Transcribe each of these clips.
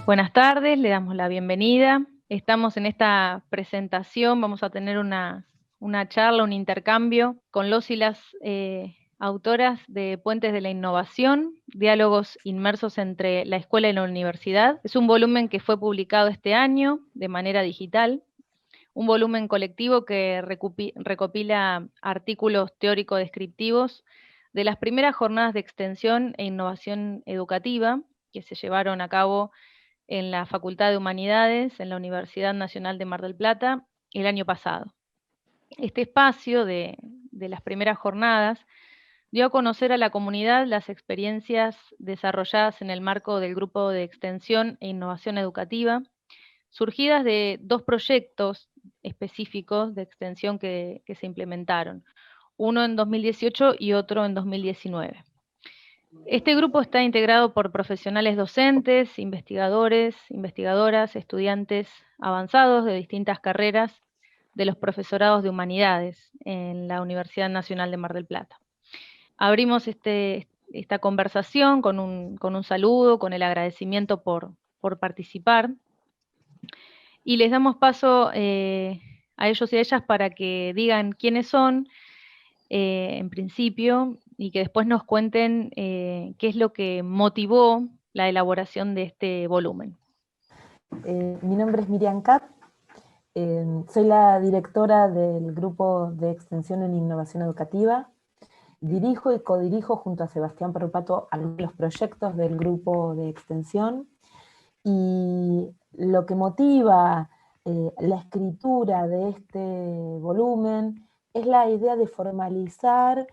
Buenas tardes, le damos la bienvenida. Estamos en esta presentación, vamos a tener una charla, un intercambio con los y las autoras de Puentes de la Innovación, diálogos inmersos entre la escuela y la universidad. Es un volumen que fue publicado este año de manera digital, un volumen colectivo que recopila artículos teórico-descriptivos de las primeras jornadas de extensión e innovación educativa que se llevaron a cabo en la Facultad de Humanidades, en la Universidad Nacional de Mar del Plata, el año pasado. Este espacio de las primeras jornadas dio a conocer a la comunidad las experiencias desarrolladas en el marco del Grupo de Extensión e Innovación Educativa, surgidas de dos proyectos específicos de extensión que se implementaron, uno en 2018 y otro en 2019. Este grupo está integrado por profesionales docentes, investigadores, investigadoras, estudiantes avanzados de distintas carreras de los profesorados de humanidades en la Universidad Nacional de Mar del Plata. Abrimos esta conversación con un saludo, con el agradecimiento por participar, y les damos paso a ellos y a ellas para que digan quiénes son, en principio, y que después nos cuenten qué es lo que motivó la elaboración de este volumen. Mi nombre es Miriam Kapp, soy la directora del Grupo de Extensión en Innovación Educativa. Dirijo y codirijo junto a Sebastián Perrupato algunos de los proyectos del Grupo de Extensión, y lo que motiva la escritura de este volumen es la idea de formalizar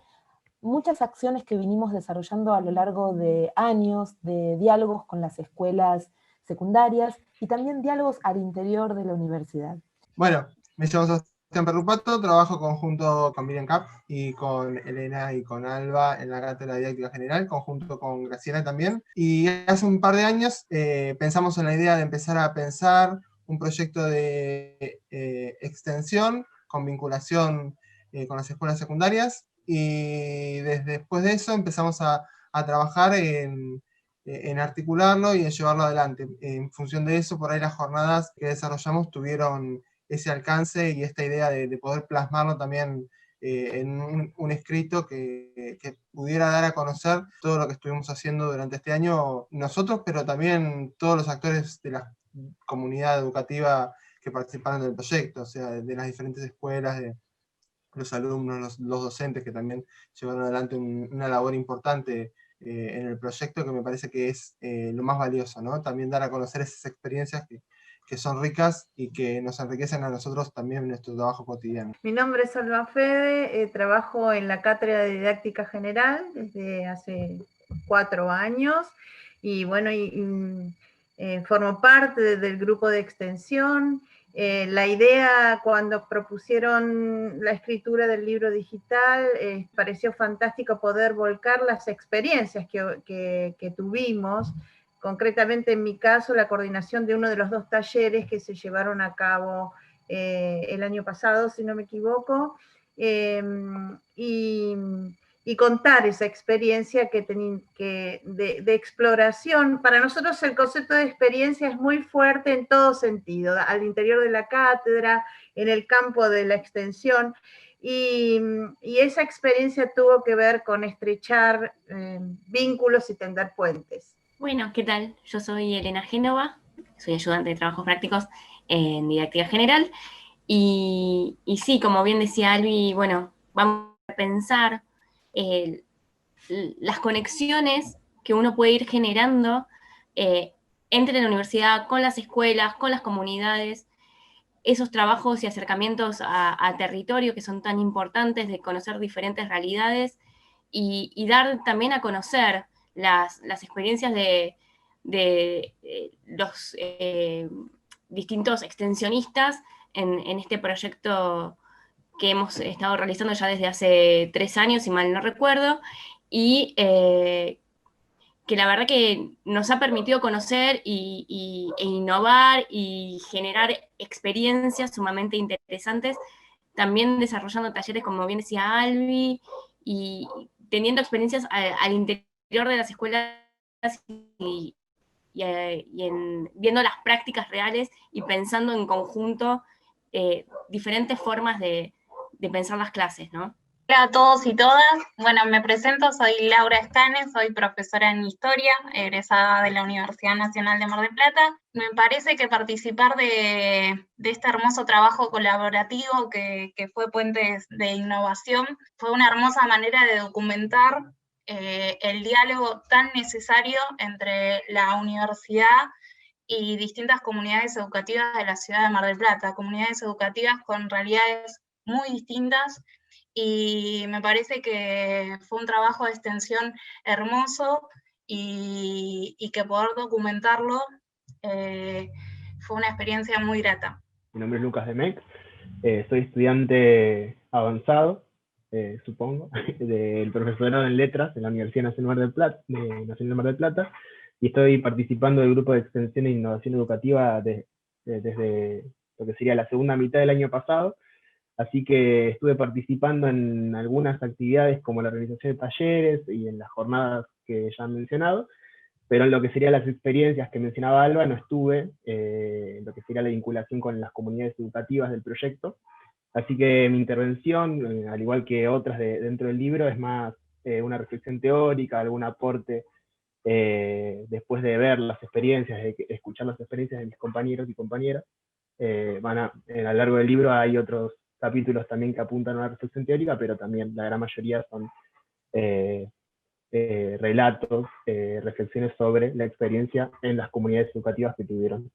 muchas acciones que vinimos desarrollando a lo largo de años, de diálogos con las escuelas secundarias y también diálogos al interior de la universidad. Bueno, me llamo Sebastián Perrupato, trabajo conjunto con Miriam Kapp y con Elena y con Alba en la cátedra de didáctica general, conjunto con Graciela también. Y hace un par de años pensamos en la idea de empezar a pensar un proyecto de extensión con vinculación con las escuelas secundarias, y después de eso empezamos a trabajar en articularlo y en llevarlo adelante. En función de eso, por ahí las jornadas que desarrollamos tuvieron ese alcance y esta idea de poder plasmarlo también en un escrito que pudiera dar a conocer todo lo que estuvimos haciendo durante este año nosotros, pero también todos los actores de la comunidad educativa que participaron del proyecto, o sea, de las diferentes escuelas, de los alumnos, los docentes que también llevaron adelante una labor importante en el proyecto, que me parece que es lo más valioso, ¿no? También dar a conocer esas experiencias que son ricas y que nos enriquecen a nosotros también en nuestro trabajo cotidiano. Mi nombre es Alba Fede, trabajo en la cátedra de didáctica general desde hace 4 años, y bueno, formo parte del grupo de extensión. La idea, cuando propusieron la escritura del libro digital, pareció fantástico poder volcar las experiencias que tuvimos, concretamente en mi caso la coordinación de uno de los 2 talleres que se llevaron a cabo el año pasado, si no me equivoco, y contar esa experiencia de exploración. Para nosotros el concepto de experiencia es muy fuerte en todo sentido, al interior de la cátedra, en el campo de la extensión, y esa experiencia tuvo que ver con estrechar vínculos y tender puentes. Bueno, ¿qué tal? Yo soy Elena Génova, soy ayudante de trabajos prácticos en didáctica general, y sí, como bien decía Albi, bueno, vamos a pensar las conexiones que uno puede ir generando entre la universidad, con las escuelas, con las comunidades, esos trabajos y acercamientos a territorio que son tan importantes, de conocer diferentes realidades y dar también a conocer las experiencias de los distintos extensionistas en este proyecto que hemos estado realizando ya desde hace 3 años, si mal no recuerdo, y que la verdad que nos ha permitido conocer e innovar y generar experiencias sumamente interesantes, también desarrollando talleres, como bien decía Albi, y teniendo experiencias al interior de las escuelas y viendo las prácticas reales y pensando en conjunto diferentes formas de pensar las clases, ¿no? Hola a todos y todas. Bueno, me presento, soy Laura Escanes, soy profesora en Historia, egresada de la Universidad Nacional de Mar del Plata. Me parece que participar de este hermoso trabajo colaborativo que fue Puentes de Innovación fue una hermosa manera de documentar el diálogo tan necesario entre la universidad y distintas comunidades educativas de la ciudad de Mar del Plata, comunidades educativas con realidades muy distintas, y me parece que fue un trabajo de extensión hermoso y que poder documentarlo fue una experiencia muy grata. Mi nombre es Lucas Demec, soy estudiante avanzado, supongo, del profesorado en Letras en la Universidad Nacional de Mar del Plata, y estoy participando del grupo de extensión e innovación educativa desde lo que sería la segunda mitad del año pasado. Así que estuve participando en algunas actividades como la organización de talleres y en las jornadas que ya han mencionado, pero en lo que serían las experiencias que mencionaba Alba no estuve, en lo que sería la vinculación con las comunidades educativas del proyecto. Así que mi intervención, al igual que otras dentro del libro, es más una reflexión teórica, algún aporte después de ver las experiencias, de escuchar las experiencias de mis compañeros y compañeras. A lo largo del libro hay otros capítulos también que apuntan a una reflexión teórica, pero también la gran mayoría son relatos, reflexiones sobre la experiencia en las comunidades educativas que tuvieron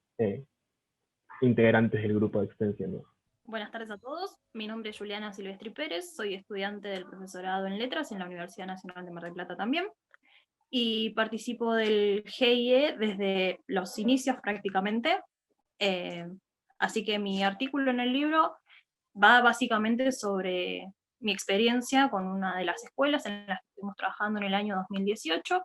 integrantes del grupo de extensión, ¿no? Buenas tardes a todos, mi nombre es Juliana Silvestri Pérez, soy estudiante del profesorado en Letras en la Universidad Nacional de Mar del Plata también, y participo del GIE desde los inicios prácticamente, así que mi artículo en el libro va básicamente sobre mi experiencia con una de las escuelas en las que estuvimos trabajando en el año 2018,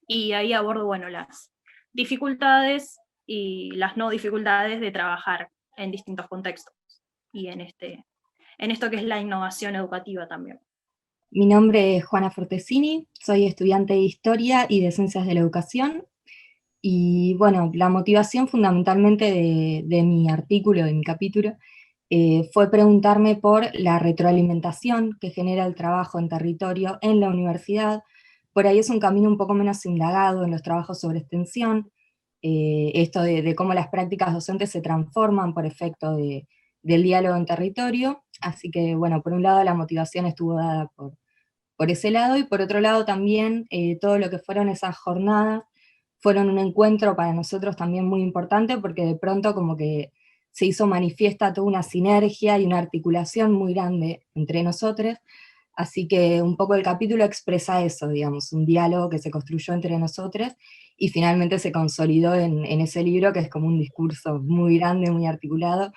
y ahí abordo, bueno, las dificultades y las no dificultades de trabajar en distintos contextos, y en esto que es la innovación educativa también. Mi nombre es Juana Fortesini, soy estudiante de Historia y de Ciencias de la Educación, y bueno, la motivación fundamentalmente de mi artículo, de mi capítulo, fue preguntarme por la retroalimentación que genera el trabajo en territorio en la universidad. Por ahí es un camino un poco menos indagado en los trabajos sobre extensión, esto de cómo las prácticas docentes se transforman por efecto del diálogo en territorio. Así que bueno, por un lado la motivación estuvo dada por ese lado, y por otro lado también todo lo que fueron esas jornadas fueron un encuentro para nosotros también muy importante, porque de pronto como que se hizo manifiesta toda una sinergia y una articulación muy grande entre nosotros. Así que un poco el capítulo expresa eso, digamos, un diálogo que se construyó entre nosotros y finalmente se consolidó en ese libro, que es como un discurso muy grande, muy articulado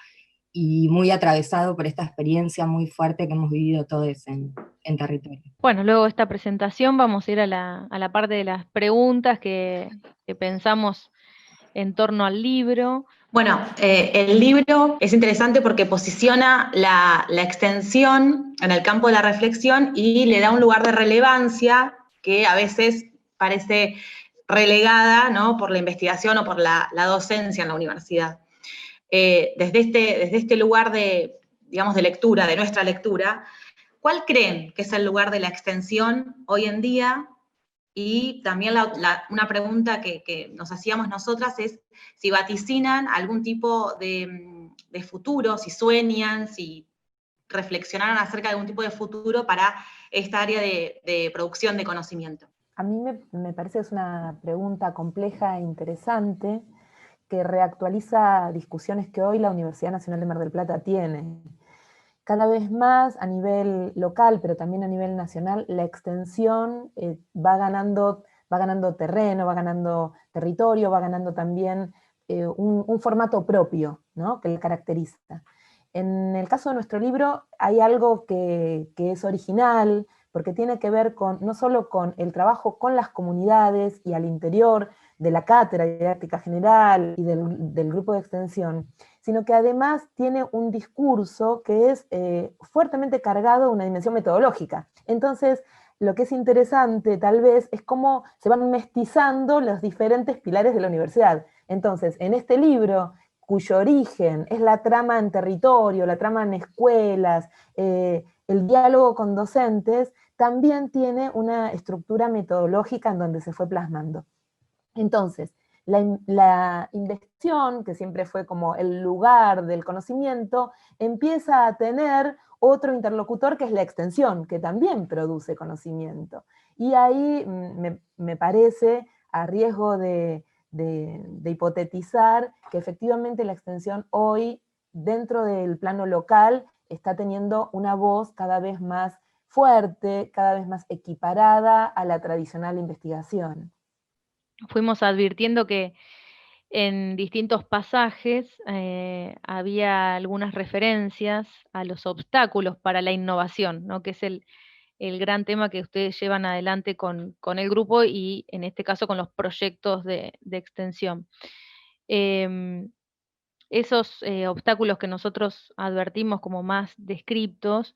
y muy atravesado por esta experiencia muy fuerte que hemos vivido todos en territorio. Bueno, luego de esta presentación vamos a ir a la parte de las preguntas que pensamos en torno al libro. Bueno, el libro es interesante porque posiciona la extensión en el campo de la reflexión y le da un lugar de relevancia que a veces parece relegada, ¿no?, por la investigación o por la docencia en la universidad. Desde este lugar de, digamos, de lectura, de nuestra lectura, ¿cuál creen que es el lugar de la extensión hoy en día? Y también una pregunta que nos hacíamos nosotras es si vaticinan algún tipo de futuro, si sueñan, si reflexionaron acerca de algún tipo de futuro para esta área de producción de conocimiento. A mí me parece que es una pregunta compleja e interesante, que reactualiza discusiones que hoy la Universidad Nacional de Mar del Plata tiene. Cada vez más a nivel local, pero también a nivel nacional, la extensión va ganando terreno, va ganando territorio, va ganando también un formato propio, ¿no?, que le caracteriza. En el caso de nuestro libro hay algo que es original, porque tiene que ver no solo con el trabajo con las comunidades y al interior de la cátedra de didáctica general y del grupo de extensión, sino que además tiene un discurso que es fuertemente cargado de una dimensión metodológica. Entonces, lo que es interesante tal vez es cómo se van mestizando los diferentes pilares de la universidad. Entonces, en este libro, cuyo origen es la trama en territorio, la trama en escuelas, el diálogo con docentes, también tiene una estructura metodológica en donde se fue plasmando. Entonces, la investigación, que siempre fue como el lugar del conocimiento, empieza a tener otro interlocutor que es la extensión, que también produce conocimiento. Y ahí me parece, a riesgo de hipotetizar, que efectivamente la extensión hoy, dentro del plano local, está teniendo una voz cada vez más fuerte, cada vez más equiparada a la tradicional investigación. Fuimos advirtiendo que en distintos pasajes había algunas referencias a los obstáculos para la innovación, ¿no? Que es el gran tema que ustedes llevan adelante con el grupo y en este caso con los proyectos de extensión. Esos obstáculos que nosotros advertimos como más descriptos,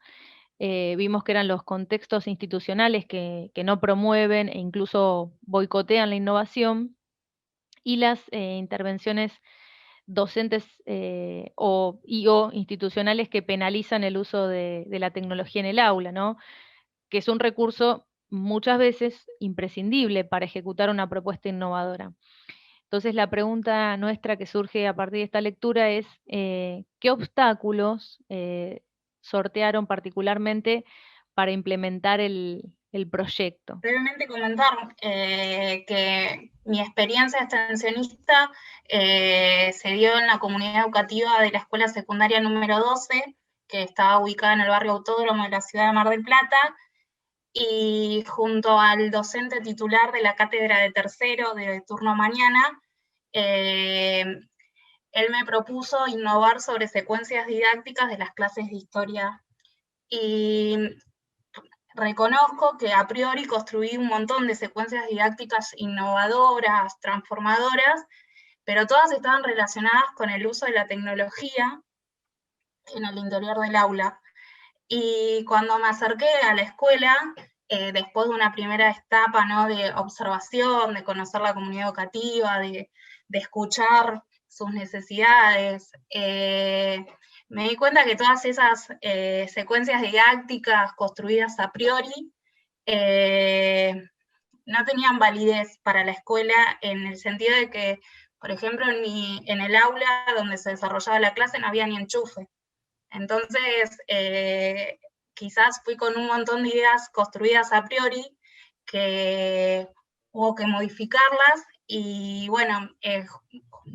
vimos que eran los contextos institucionales que no promueven e incluso boicotean la innovación, y las intervenciones docentes o institucionales que penalizan el uso de la tecnología en el aula, ¿no? Que es un recurso muchas veces imprescindible para ejecutar una propuesta innovadora. Entonces la pregunta nuestra que surge a partir de esta lectura es, ¿qué obstáculos sortearon particularmente para implementar el proyecto? Brevemente comentar que mi experiencia extensionista se dio en la comunidad educativa de la escuela secundaria número 12, que estaba ubicada en el barrio Autódromo de la ciudad de Mar del Plata, y junto al docente titular de la cátedra de tercero de turno mañana, él me propuso innovar sobre secuencias didácticas de las clases de historia. Y reconozco que a priori construí un montón de secuencias didácticas innovadoras, transformadoras, pero todas estaban relacionadas con el uso de la tecnología en el interior del aula. Y cuando me acerqué a la escuela, después de una primera etapa, ¿no?, de observación, de conocer la comunidad educativa, de escuchar sus necesidades, me di cuenta que todas esas secuencias didácticas construidas a priori no tenían validez para la escuela, en el sentido de que, por ejemplo, en el aula donde se desarrollaba la clase no había ni enchufe. Entonces, quizás fui con un montón de ideas construidas a priori que hubo que modificarlas, y bueno,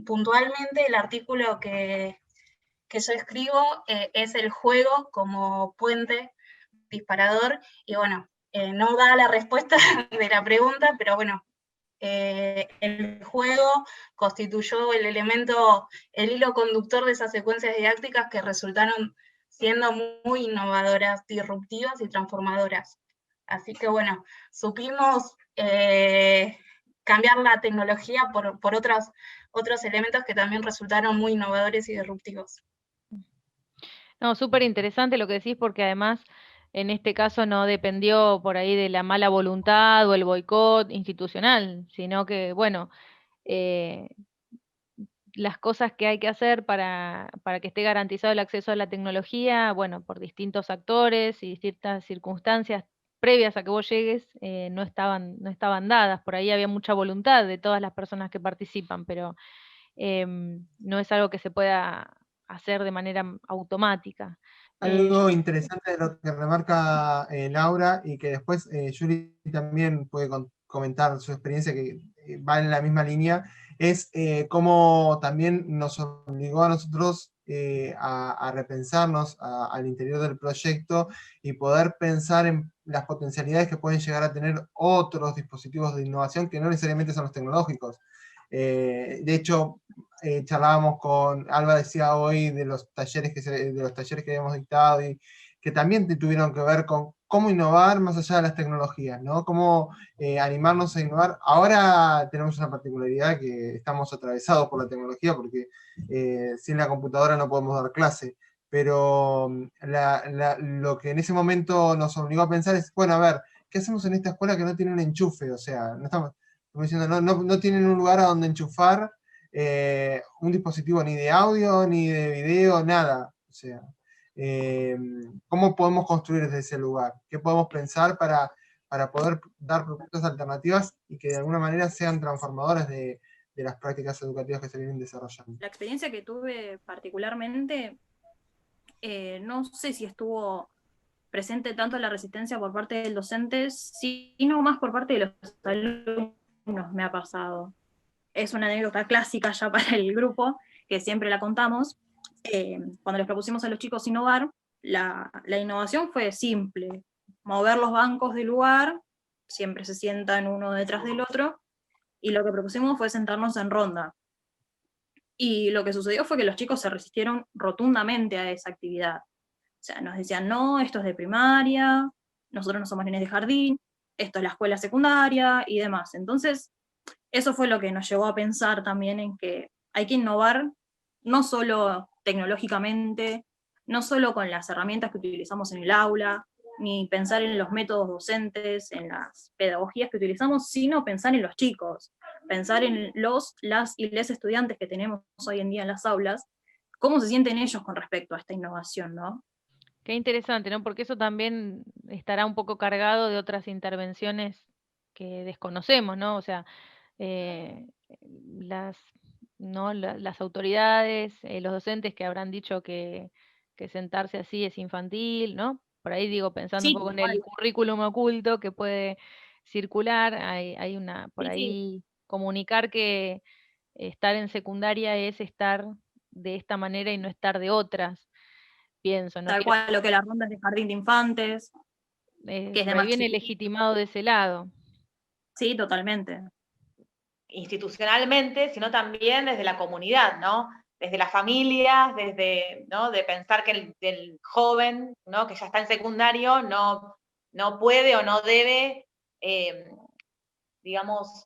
puntualmente el artículo que yo escribo es el juego como puente disparador, y bueno, no da la respuesta de la pregunta, pero bueno, el juego constituyó el elemento, el hilo conductor de esas secuencias didácticas que resultaron siendo muy innovadoras, disruptivas y transformadoras. Así que bueno, supimos cambiar la tecnología por otros elementos que también resultaron muy innovadores y disruptivos. No, súper interesante lo que decís, porque además en este caso no dependió por ahí de la mala voluntad o el boicot institucional, sino que, bueno, las cosas que hay que hacer para que esté garantizado el acceso a la tecnología, bueno, por distintos actores y distintas circunstancias previas a que vos llegues, no estaban dadas. Por ahí había mucha voluntad de todas las personas que participan, pero no es algo que se pueda hacer de manera automática. Algo interesante de lo que remarca Laura, y que después Yuri también puede comentar su experiencia, que va en la misma línea, es cómo también nos obligó a nosotros a repensarnos al interior del proyecto y poder pensar en las potencialidades que pueden llegar a tener otros dispositivos de innovación que no necesariamente son los tecnológicos. De hecho, charlábamos con Alba, decía hoy de los talleres que habíamos dictado, y que también tuvieron que ver con cómo innovar más allá de las tecnologías, ¿no? Cómo animarnos a innovar. Ahora tenemos una particularidad, que estamos atravesados por la tecnología, porque sin la computadora no podemos dar clase, pero lo que en ese momento nos obligó a pensar es, bueno, a ver, ¿qué hacemos en esta escuela que no tiene un enchufe? O sea, no estamos diciendo, no tienen un lugar a donde enchufar un dispositivo ni de audio, ni de video, nada. O sea, ¿cómo podemos construir desde ese lugar? ¿Qué podemos pensar para poder dar propuestas alternativas y que de alguna manera sean transformadoras de las prácticas educativas que se vienen desarrollando? La experiencia que tuve particularmente, no sé si estuvo presente tanto la resistencia por parte del docente, sino más por parte de los alumnos me ha pasado. Es una anécdota clásica ya para el grupo, que siempre la contamos. Cuando les propusimos a los chicos innovar, la innovación fue simple: mover los bancos del lugar, siempre se sientan uno detrás del otro, y lo que propusimos fue sentarnos en ronda. Y lo que sucedió fue que los chicos se resistieron rotundamente a esa actividad. O sea, nos decían, no, esto es de primaria, nosotros no somos nenes de jardín, esto es la escuela secundaria y demás. Entonces, eso fue lo que nos llevó a pensar también en que hay que innovar no solo tecnológicamente, no solo con las herramientas que utilizamos en el aula, ni pensar en los métodos docentes, en las pedagogías que utilizamos, sino pensar en los chicos, pensar en las y les estudiantes que tenemos hoy en día en las aulas, cómo se sienten ellos con respecto a esta innovación, ¿no? Qué interesante, ¿no? Porque eso también estará un poco cargado de otras intervenciones que desconocemos, ¿no? O sea, eh, las, ¿no? Las autoridades, los docentes que habrán dicho que sentarse así es infantil, ¿no? Por ahí digo, pensando un Sí, poco en el currículum oculto que puede circular, hay una, por sí, sí. ahí comunicar que estar en secundaria es estar de esta manera y no estar de otras, pienso, no Tal quiero, cual, lo que las rondas de jardín de infantes, que es de por ahí más viene chiquitos. legitimado de ese lado. Sí, totalmente. Institucionalmente, sino también desde la comunidad, ¿no? Desde las familias, desde, ¿no? De pensar que el joven, ¿no? Que ya está en secundario, no puede o no debe, digamos,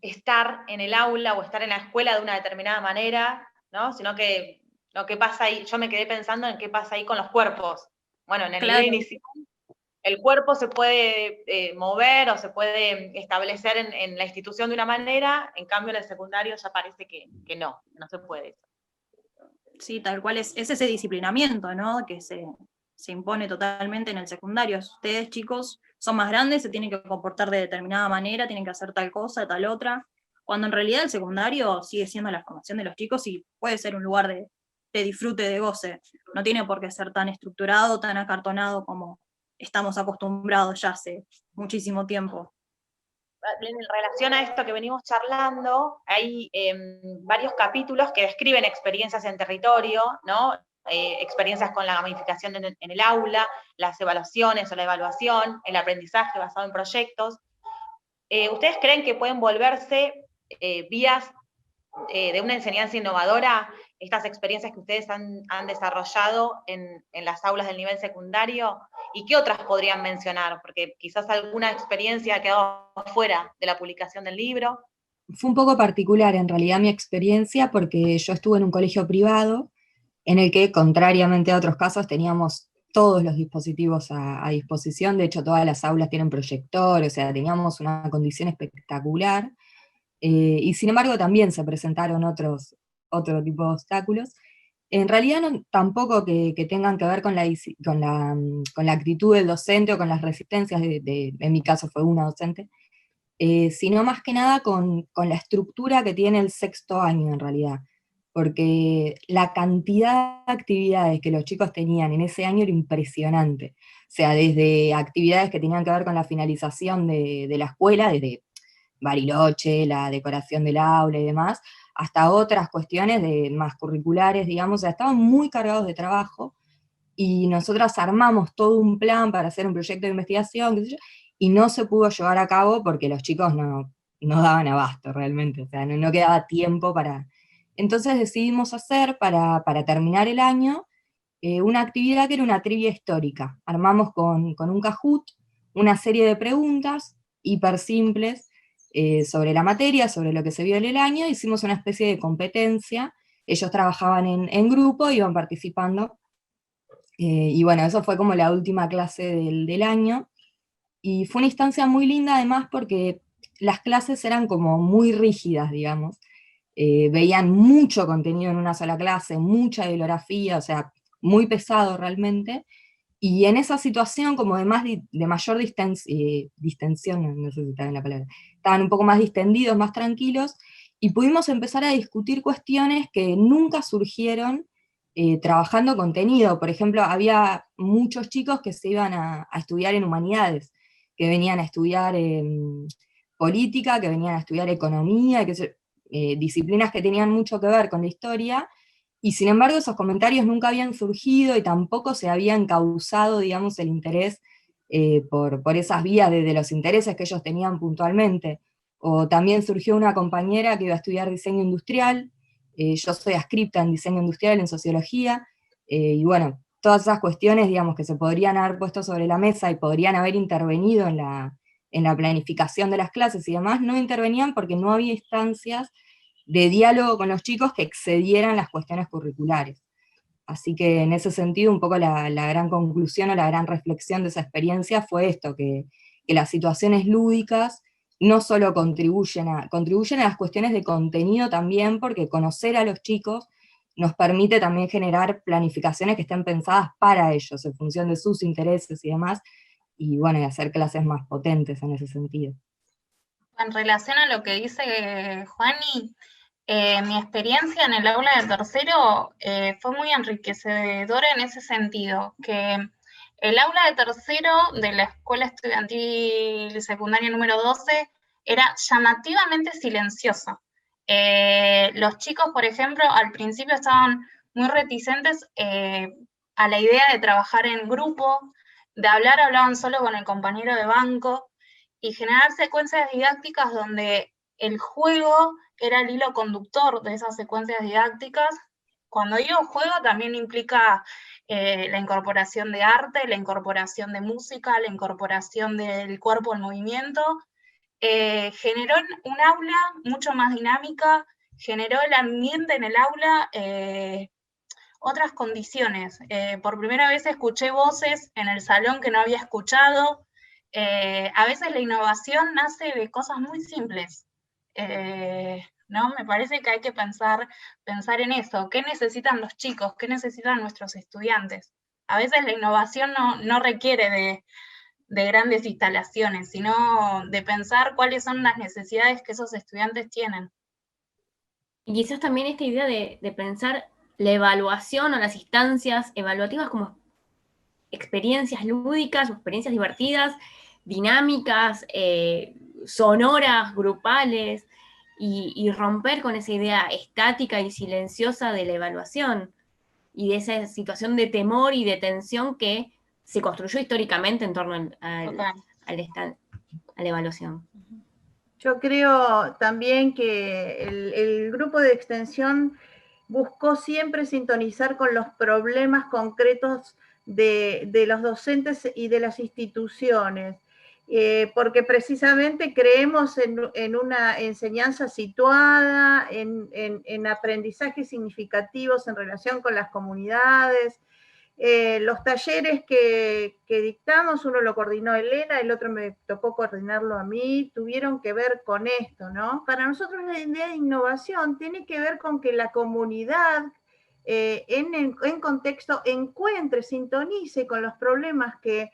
estar en el aula o estar en la escuela de una determinada manera, ¿no? Sino que lo que pasa ahí, yo me quedé pensando en qué pasa ahí con los cuerpos. Bueno, en el nivel inicial, el cuerpo se puede mover o se puede establecer en la institución de una manera, en cambio en el secundario ya parece que no se puede. Sí, tal cual es ese disciplinamiento, ¿no? Que se impone totalmente en el secundario. Ustedes, chicos, son más grandes, se tienen que comportar de determinada manera, tienen que hacer tal cosa, tal otra, cuando en realidad el secundario sigue siendo la formación de los chicos y puede ser un lugar de disfrute, de goce. No tiene por qué ser tan estructurado, tan acartonado como estamos acostumbrados ya hace muchísimo tiempo. En relación a esto que venimos charlando, hay varios capítulos que describen experiencias en territorio, ¿no? Experiencias con la gamificación en el aula, las evaluaciones o la evaluación, el aprendizaje basado en proyectos. ¿Ustedes creen que pueden volverse vías de una enseñanza innovadora, estas experiencias que ustedes han desarrollado en las aulas del nivel secundario? ¿Y qué otras podrían mencionar? Porque quizás alguna experiencia ha quedado fuera de la publicación del libro. Fue un poco particular en realidad mi experiencia porque yo estuve en un colegio privado en el que, contrariamente a otros casos, teníamos todos los dispositivos a disposición. De hecho, todas las aulas tienen proyector, o sea, teníamos una condición espectacular. Y sin embargo también se presentaron otro tipo de obstáculos. En realidad tampoco que tengan que ver con la actitud del docente o con las resistencias, en mi caso fue una docente, sino más que nada con la estructura que tiene el sexto año en realidad, porque la cantidad de actividades que los chicos tenían en ese año era impresionante. O sea, desde actividades que tenían que ver con la finalización de la escuela, desde Bariloche, la decoración del aula y demás, hasta otras cuestiones más curriculares, digamos, o sea, estaban muy cargados de trabajo, y nosotras armamos todo un plan para hacer un proyecto de investigación, qué sé yo, y no se pudo llevar a cabo porque los chicos no daban abasto realmente, o sea, no quedaba tiempo para... Entonces decidimos hacer, para terminar el año, una actividad que era una trivia histórica. Armamos con un Kahoot una serie de preguntas hiper simples, sobre la materia, sobre lo que se vio en el año. Hicimos una especie de competencia, ellos trabajaban en grupo, iban participando, y bueno, eso fue como la última clase del año, y fue una instancia muy linda además porque las clases eran como muy rígidas, digamos. Veían mucho contenido en una sola clase, mucha bibliografía, o sea, muy pesado realmente, y en esa situación como de mayor distensión, no sé si está bien la palabra, estaban un poco más distendidos, más tranquilos, y pudimos empezar a discutir cuestiones que nunca surgieron trabajando contenido. Por ejemplo, había muchos chicos que se iban a estudiar en humanidades, que venían a estudiar política, que venían a estudiar economía, disciplinas que tenían mucho que ver con la historia, y sin embargo esos comentarios nunca habían surgido y tampoco se había encauzado, digamos, el interés por esas vías de los intereses que ellos tenían puntualmente. O también surgió una compañera que iba a estudiar diseño industrial, yo soy adscripta en diseño industrial, en sociología, y bueno, todas esas cuestiones, digamos, que se podrían haber puesto sobre la mesa y podrían haber intervenido en la planificación de las clases y demás, no intervenían porque no había instancias de diálogo con los chicos que excedieran las cuestiones curriculares. Así que en ese sentido, un poco la gran conclusión o la gran reflexión de esa experiencia fue esto, que las situaciones lúdicas no solo contribuyen a las cuestiones de contenido también, porque conocer a los chicos nos permite también generar planificaciones que estén pensadas para ellos, en función de sus intereses y demás, y bueno, y hacer clases más potentes en ese sentido. En relación a lo que dice Juani, mi experiencia en el aula de tercero fue muy enriquecedora en ese sentido, que el aula de tercero de la escuela estudiantil secundaria número 12 era llamativamente silenciosa. Los chicos, por ejemplo, al principio estaban muy reticentes a la idea de trabajar en grupo, de hablaban solo con el compañero de banco, y generar secuencias didácticas donde el juego era el hilo conductor de esas secuencias didácticas. Cuando digo juego también implica la incorporación de arte, la incorporación de música, la incorporación del cuerpo en movimiento. Generó un aula mucho más dinámica, generó el ambiente en el aula, otras condiciones. Por primera vez escuché voces en el salón que no había escuchado. A veces la innovación nace de cosas muy simples, ¿no? Me parece que hay que pensar en eso. ¿Qué necesitan los chicos? ¿Qué necesitan nuestros estudiantes? A veces la innovación no requiere de grandes instalaciones, sino de pensar cuáles son las necesidades que esos estudiantes tienen. Y quizás también esta idea de pensar la evaluación o las instancias evaluativas como experiencias lúdicas o experiencias divertidas, dinámicas, sonoras, grupales, y romper con esa idea estática y silenciosa de la evaluación y de esa situación de temor y de tensión que se construyó históricamente en torno a la evaluación. Yo creo también que el grupo de extensión buscó siempre sintonizar con los problemas concretos de los docentes y de las instituciones, porque precisamente creemos en una enseñanza situada, en aprendizajes significativos en relación con las comunidades. Los talleres que dictamos, uno lo coordinó Elena, el otro me tocó coordinarlo a mí, tuvieron que ver con esto, ¿no? Para nosotros la idea de innovación tiene que ver con que la comunidad en contexto encuentre, sintonice con los problemas que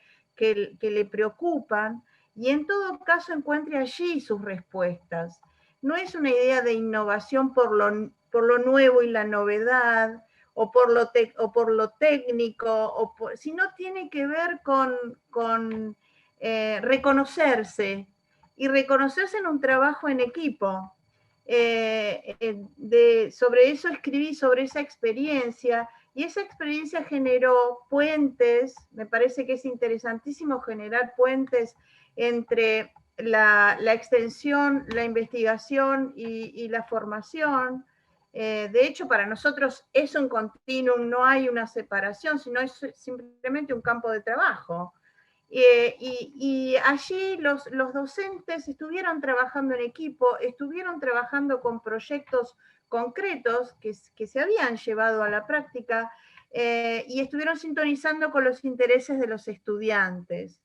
le preocupan y en todo caso encuentre allí sus respuestas. No es una idea de innovación por lo nuevo y la novedad, o por lo técnico, sino tiene que ver con reconocerse, y reconocerse en un trabajo en equipo. Sobre eso escribí, sobre esa experiencia, y esa experiencia generó puentes. Me parece que es interesantísimo generar puentes entre la extensión, la investigación y la formación. De hecho, para nosotros es un continuum, no hay una separación, sino es simplemente un campo de trabajo. Y allí los docentes estuvieron trabajando en equipo, estuvieron trabajando con proyectos concretos que se habían llevado a la práctica, y estuvieron sintonizando con los intereses de los estudiantes.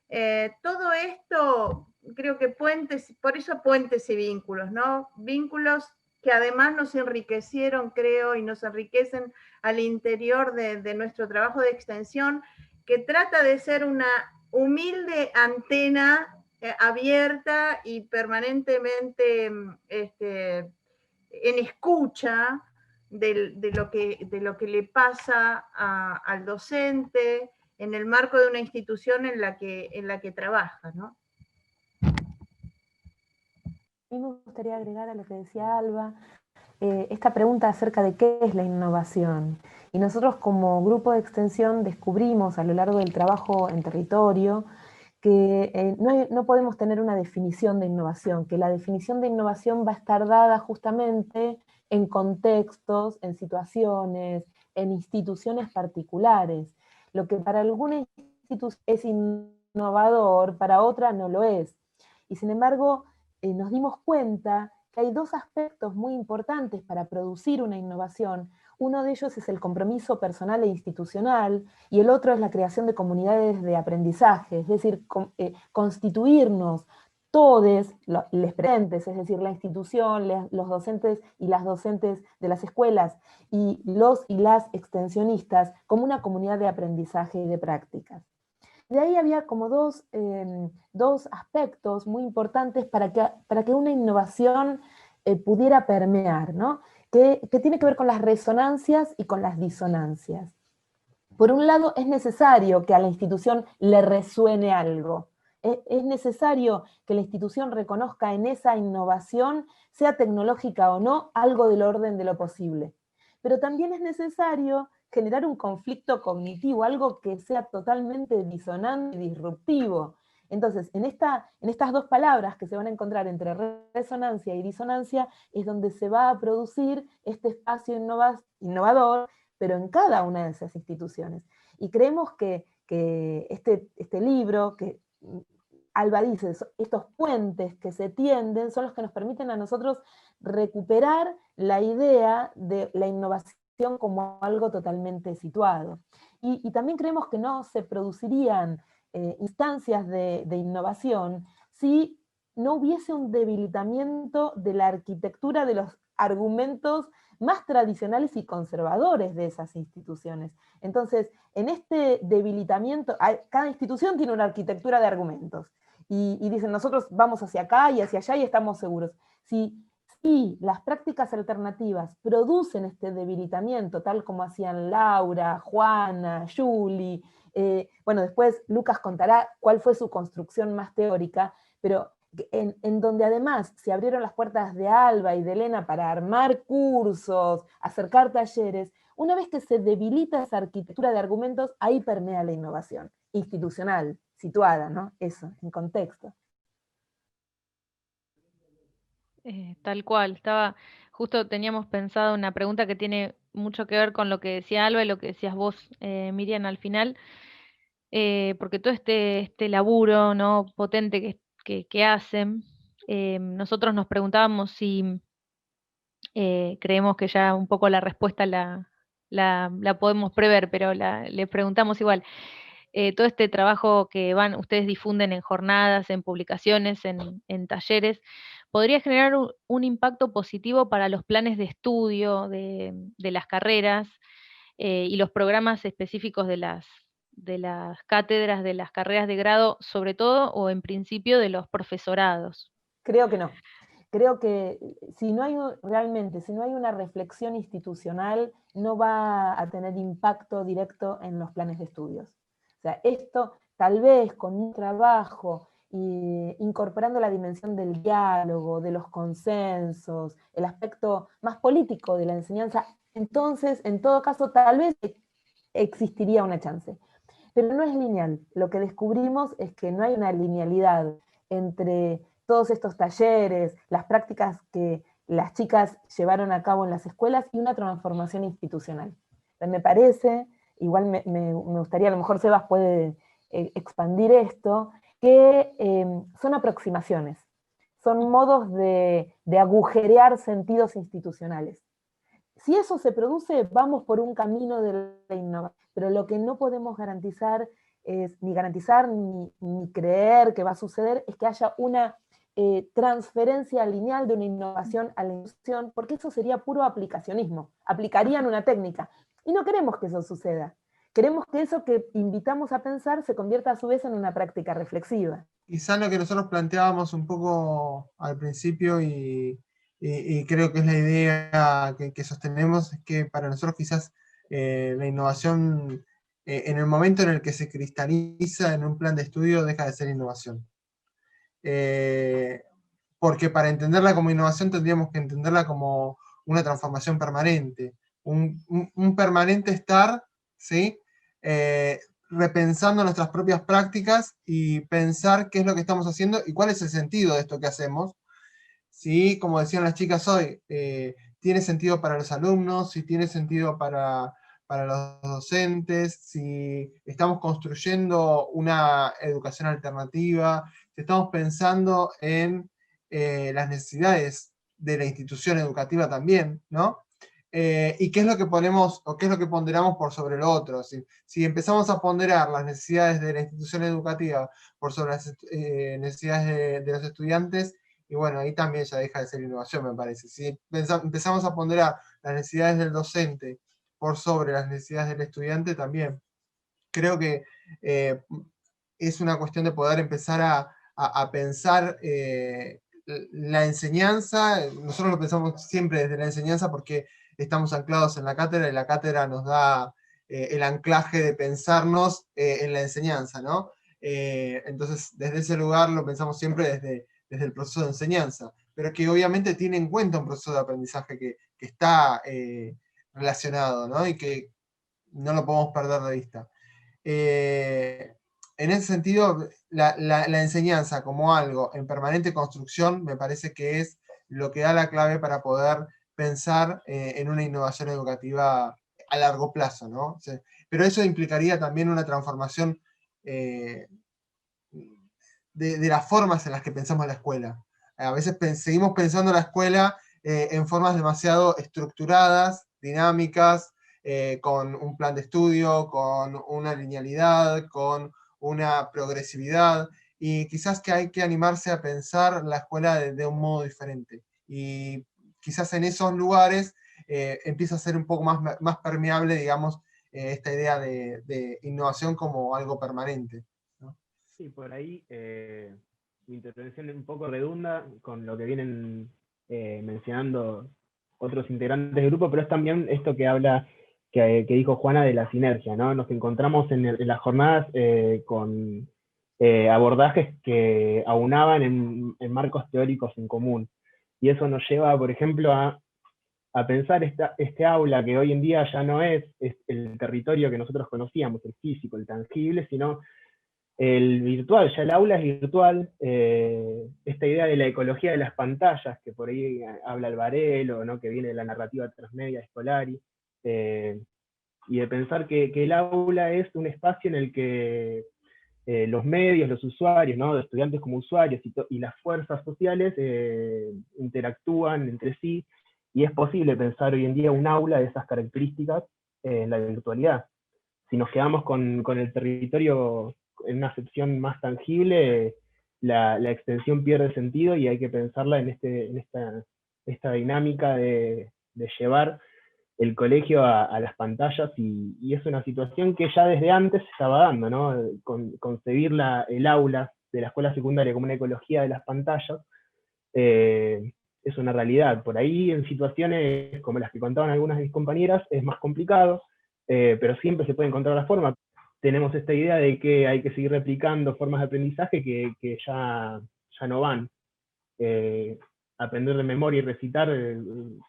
Todo esto, creo que puentes, por eso puentes y vínculos, ¿no? Vínculos que además nos enriquecieron, creo, y nos enriquecen al interior de nuestro trabajo de extensión, que trata de ser una humilde antena abierta y permanentemente en escucha de lo que le pasa al docente en el marco de una institución en la que trabaja, ¿no? A mí me gustaría agregar a lo que decía Alba, esta pregunta acerca de qué es la innovación. Y nosotros como grupo de extensión descubrimos a lo largo del trabajo en territorio que no podemos tener una definición de innovación, que la definición de innovación va a estar dada justamente en contextos, en situaciones, en instituciones particulares. Lo que para alguna institución es innovador, para otra no lo es. Y sin embargo, nos dimos cuenta que hay dos aspectos muy importantes para producir una innovación. Uno de ellos es el compromiso personal e institucional, y el otro es la creación de comunidades de aprendizaje, es decir, constituirnos todos los presentes, es decir, la institución, los docentes y las docentes de las escuelas, y los y las extensionistas, como una comunidad de aprendizaje y de prácticas. De ahí había como dos aspectos muy importantes para que una innovación pudiera permear, ¿no? Que tiene que ver con las resonancias y con las disonancias. Por un lado, es necesario que a la institución le resuene algo. Es necesario que la institución reconozca en esa innovación, sea tecnológica o no, algo del orden de lo posible. Pero también es necesario generar un conflicto cognitivo, algo que sea totalmente disonante y disruptivo. Entonces, en estas dos palabras que se van a encontrar entre resonancia y disonancia, es donde se va a producir este espacio innovador, pero en cada una de esas instituciones. Y creemos que este libro, que Alba dice, estos puentes que se tienden, son los que nos permiten a nosotros recuperar la idea de la innovación como algo totalmente situado. Y también creemos que no se producirían instancias de innovación si no hubiese un debilitamiento de la arquitectura de los argumentos más tradicionales y conservadores de esas instituciones. Entonces, en este debilitamiento, cada institución tiene una arquitectura de argumentos, y dicen, nosotros vamos hacia acá y hacia allá y estamos seguros. Si las prácticas alternativas producen este debilitamiento, tal como hacían Laura, Juana, Julie, bueno, después Lucas contará cuál fue su construcción más teórica, pero en donde además se abrieron las puertas de Alba y de Elena para armar cursos, acercar talleres, una vez que se debilita esa arquitectura de argumentos, ahí permea la innovación institucional, situada, ¿no? Eso, en contexto. Tal cual, justo teníamos pensado una pregunta que tiene mucho que ver con lo que decía Alba y lo que decías vos, Miriam, al final, porque todo este laburo, ¿no?, potente que hacen, nosotros nos preguntábamos si creemos que ya un poco la respuesta la podemos prever, pero les preguntamos igual. Todo este trabajo que ustedes difunden en jornadas, en publicaciones, en talleres, podría generar un impacto positivo para los planes de estudio de las carreras y los programas específicos de las cátedras, de las carreras de grado, sobre todo, o en principio de los profesorados. Creo que no. Creo que si no hay una reflexión institucional, no va a tener impacto directo en los planes de estudios. O sea, esto tal vez con un trabajo incorporando la dimensión del diálogo, de los consensos, el aspecto más político de la enseñanza, entonces, en todo caso, tal vez existiría una chance. Pero no es lineal. Lo que descubrimos es que no hay una linealidad entre todos estos talleres, las prácticas que las chicas llevaron a cabo en las escuelas y una transformación institucional. Me parece, igual me gustaría, a lo mejor Sebas puede expandir esto, que son aproximaciones, son modos de agujerear sentidos institucionales. Si eso se produce, vamos por un camino de la innovación, pero lo que no podemos garantizar es ni garantizar ni creer que va a suceder, es que haya una transferencia lineal de una innovación a la innovación, porque eso sería puro aplicacionismo, aplicarían una técnica, y no queremos que eso suceda. Queremos que eso que invitamos a pensar se convierta a su vez en una práctica reflexiva. Quizás lo que nosotros planteábamos un poco al principio y creo que es la idea que sostenemos, es que para nosotros quizás la innovación, en el momento en el que se cristaliza en un plan de estudio, deja de ser innovación. Porque para entenderla como innovación tendríamos que entenderla como una transformación permanente, un permanente estar, ¿sí? Repensando nuestras propias prácticas y pensar qué es lo que estamos haciendo y cuál es el sentido de esto que hacemos. ¿Sí? Como decían las chicas hoy, tiene sentido para los alumnos, si tiene sentido para los docentes, si estamos construyendo una educación alternativa, si estamos pensando en las necesidades de la institución educativa también, ¿no? Y qué es lo que ponemos, o qué es lo que ponderamos por sobre lo otro. Si empezamos a ponderar las necesidades de la institución educativa por sobre las necesidades de los estudiantes, y bueno, ahí también ya deja de ser innovación, me parece. Si empezamos a ponderar las necesidades del docente por sobre las necesidades del estudiante, también creo que es una cuestión de poder empezar a pensar la enseñanza. Nosotros lo pensamos siempre desde la enseñanza porque estamos anclados en la cátedra, y la cátedra nos da el anclaje de pensarnos en la enseñanza, ¿no? Entonces, desde ese lugar lo pensamos siempre desde el proceso de enseñanza, pero que obviamente tiene en cuenta un proceso de aprendizaje que está relacionado, ¿no? Y que no lo podemos perder de vista. En ese sentido, la enseñanza como algo en permanente construcción me parece que es lo que da la clave para poder pensar en una innovación educativa a largo plazo, ¿no? O sea, pero eso implicaría también una transformación de las formas en las que pensamos la escuela. A veces seguimos pensando la escuela en formas demasiado estructuradas, dinámicas, con un plan de estudio, con una linealidad, con una progresividad, y quizás que hay que animarse a pensar la escuela de un modo diferente. Y quizás en esos lugares empieza a ser un poco más permeable, digamos, esta idea de innovación como algo permanente. Sí, por ahí mi intervención un poco redunda con lo que vienen mencionando otros integrantes del grupo, pero es también esto que habla, que dijo Juana, de la sinergia, ¿no? Nos encontramos en las jornadas con abordajes que aunaban en marcos teóricos en común, y eso nos lleva, por ejemplo, a pensar este aula que hoy en día ya no es el territorio que nosotros conocíamos, el físico, el tangible, sino el virtual. Ya el aula es virtual. Esta idea de la ecología de las pantallas, que por ahí habla Alvarelo, ¿no? Que viene de la narrativa transmedia Scolari, y de pensar que el aula es un espacio en el que los medios, los usuarios, ¿no? Los estudiantes como usuarios y las fuerzas sociales interactúan entre sí, y es posible pensar hoy en día un aula de esas características en la virtualidad. Si nos quedamos con el territorio en una acepción más tangible, la extensión pierde sentido, y hay que pensarla en esta dinámica de llevar el colegio a las pantallas, y es una situación que ya desde antes se estaba dando, ¿no? Concebir el aula de la escuela secundaria como una ecología de las pantallas es una realidad. Por ahí, en situaciones como las que contaban algunas de mis compañeras, es más complicado, pero siempre se puede encontrar la forma. Tenemos esta idea de que hay que seguir replicando formas de aprendizaje que ya no van. Aprender de memoria y recitar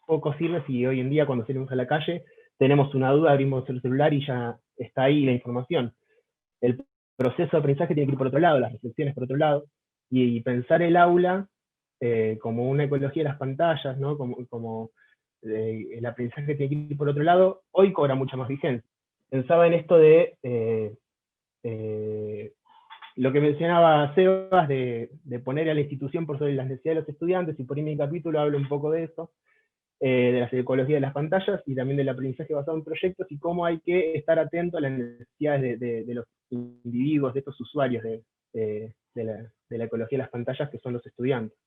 poco sirve si hoy en día, cuando salimos a la calle, tenemos una duda, abrimos el celular y ya está ahí la información. El proceso de aprendizaje tiene que ir por otro lado, las reflexiones por otro lado, y pensar el aula como una ecología de las pantallas, ¿no? como el aprendizaje tiene que ir por otro lado, hoy cobra mucha más vigencia. Pensaba en esto de lo que mencionaba Sebas, de poner a la institución por sobre las necesidades de los estudiantes, y por ahí en mi capítulo hablo un poco de eso, de la ecología de las pantallas, y también del aprendizaje basado en proyectos, y cómo hay que estar atento a las necesidades de los individuos, de estos usuarios de la ecología de las pantallas, que son los estudiantes.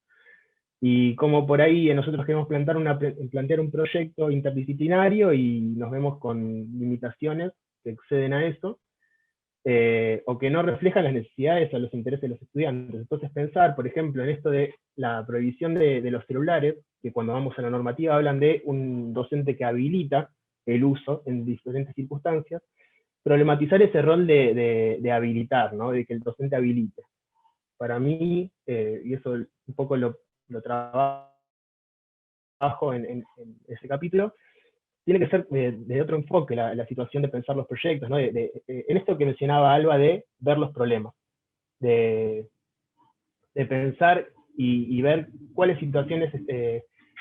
Y como por ahí nosotros queremos plantear un proyecto interdisciplinario y nos vemos con limitaciones que exceden a eso, o que no reflejan las necesidades o los intereses de los estudiantes. Entonces pensar, por ejemplo, en esto de la prohibición de los celulares, que cuando vamos a la normativa hablan de un docente que habilita el uso en diferentes circunstancias, problematizar ese rol de habilitar, ¿no? De que el docente habilite. Para mí, y eso un poco lo trabajo en ese capítulo, tiene que ser de otro enfoque la situación de pensar los proyectos, ¿no? En esto que mencionaba Alba, de ver los problemas, de pensar y ver cuáles situaciones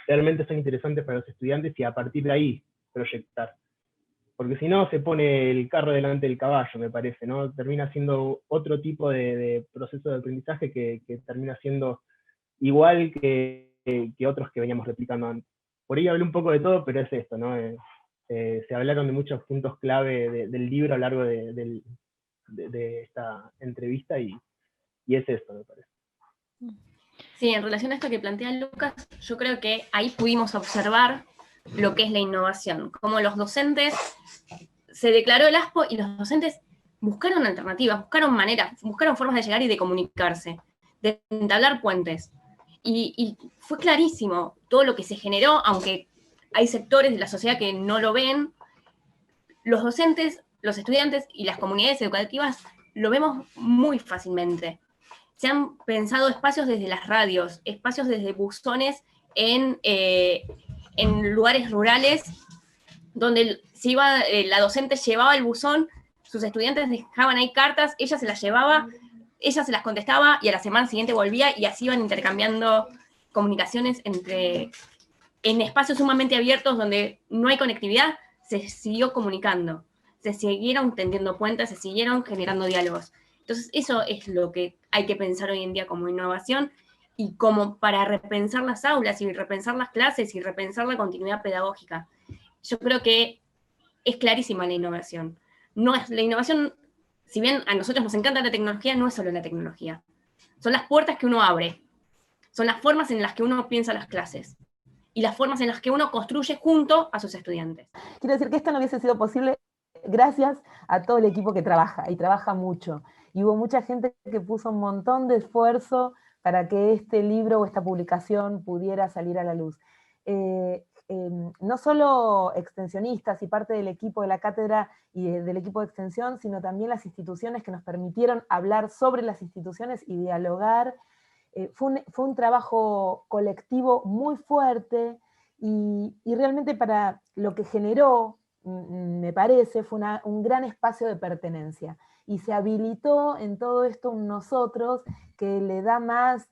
realmente son interesantes para los estudiantes y a partir de ahí proyectar. Porque si no, se pone el carro delante del caballo, me parece, ¿no? Termina siendo otro tipo de proceso de aprendizaje que termina siendo igual que otros que veníamos replicando antes. Por ahí hablé un poco de todo, pero es esto, ¿no? Se hablaron de muchos puntos clave del libro a lo largo de esta entrevista y es esto, me parece. Sí, en relación a esto que plantea Lucas, yo creo que ahí pudimos observar lo que es la innovación, cómo los docentes, se declaró el ASPO y los docentes buscaron alternativas, buscaron maneras, buscaron formas de llegar y de comunicarse, de entablar puentes. Y fue clarísimo todo lo que se generó, aunque hay sectores de la sociedad que no lo ven, los docentes, los estudiantes y las comunidades educativas lo vemos muy fácilmente. Se han pensado espacios desde las radios, espacios desde buzones en lugares rurales, donde la docente llevaba el buzón, sus estudiantes dejaban ahí cartas, ella se las llevaba, ella se las contestaba y a la semana siguiente volvía y así iban intercambiando comunicaciones en espacios sumamente abiertos donde no hay conectividad, se siguió comunicando, se siguieron tendiendo puentes, se siguieron generando diálogos. Entonces eso es lo que hay que pensar hoy en día como innovación y como para repensar las aulas y repensar las clases y repensar la continuidad pedagógica. Yo creo que es clarísima la innovación. La innovación, si bien a nosotros nos encanta la tecnología, no es solo la tecnología. Son las puertas que uno abre, son las formas en las que uno piensa las clases y las formas en las que uno construye junto a sus estudiantes. Quiero decir que esto no hubiese sido posible gracias a todo el equipo que trabaja, y trabaja mucho. Y hubo mucha gente que puso un montón de esfuerzo para que este libro o esta publicación pudiera salir a la luz. No solo extensionistas y parte del equipo de la cátedra y del equipo de extensión, sino también las instituciones que nos permitieron hablar sobre las instituciones y dialogar. Fue un trabajo colectivo muy fuerte y realmente para lo que generó, me parece, fue un gran espacio de pertenencia. Y se habilitó en todo esto un nosotros que le da más,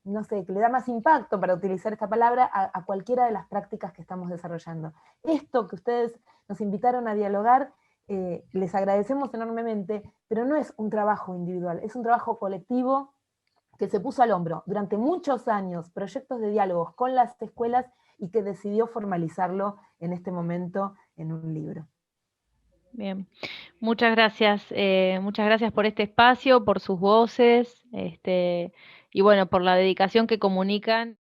no sé, que le da más impacto, para utilizar esta palabra, a cualquiera de las prácticas que estamos desarrollando. Esto que ustedes nos invitaron a dialogar, les agradecemos enormemente, pero no es un trabajo individual, es un trabajo colectivo que se puso al hombro durante muchos años, proyectos de diálogos con las escuelas y que decidió formalizarlo en este momento en un libro. Bien, muchas gracias por este espacio, por sus voces, y bueno, por la dedicación que comunican.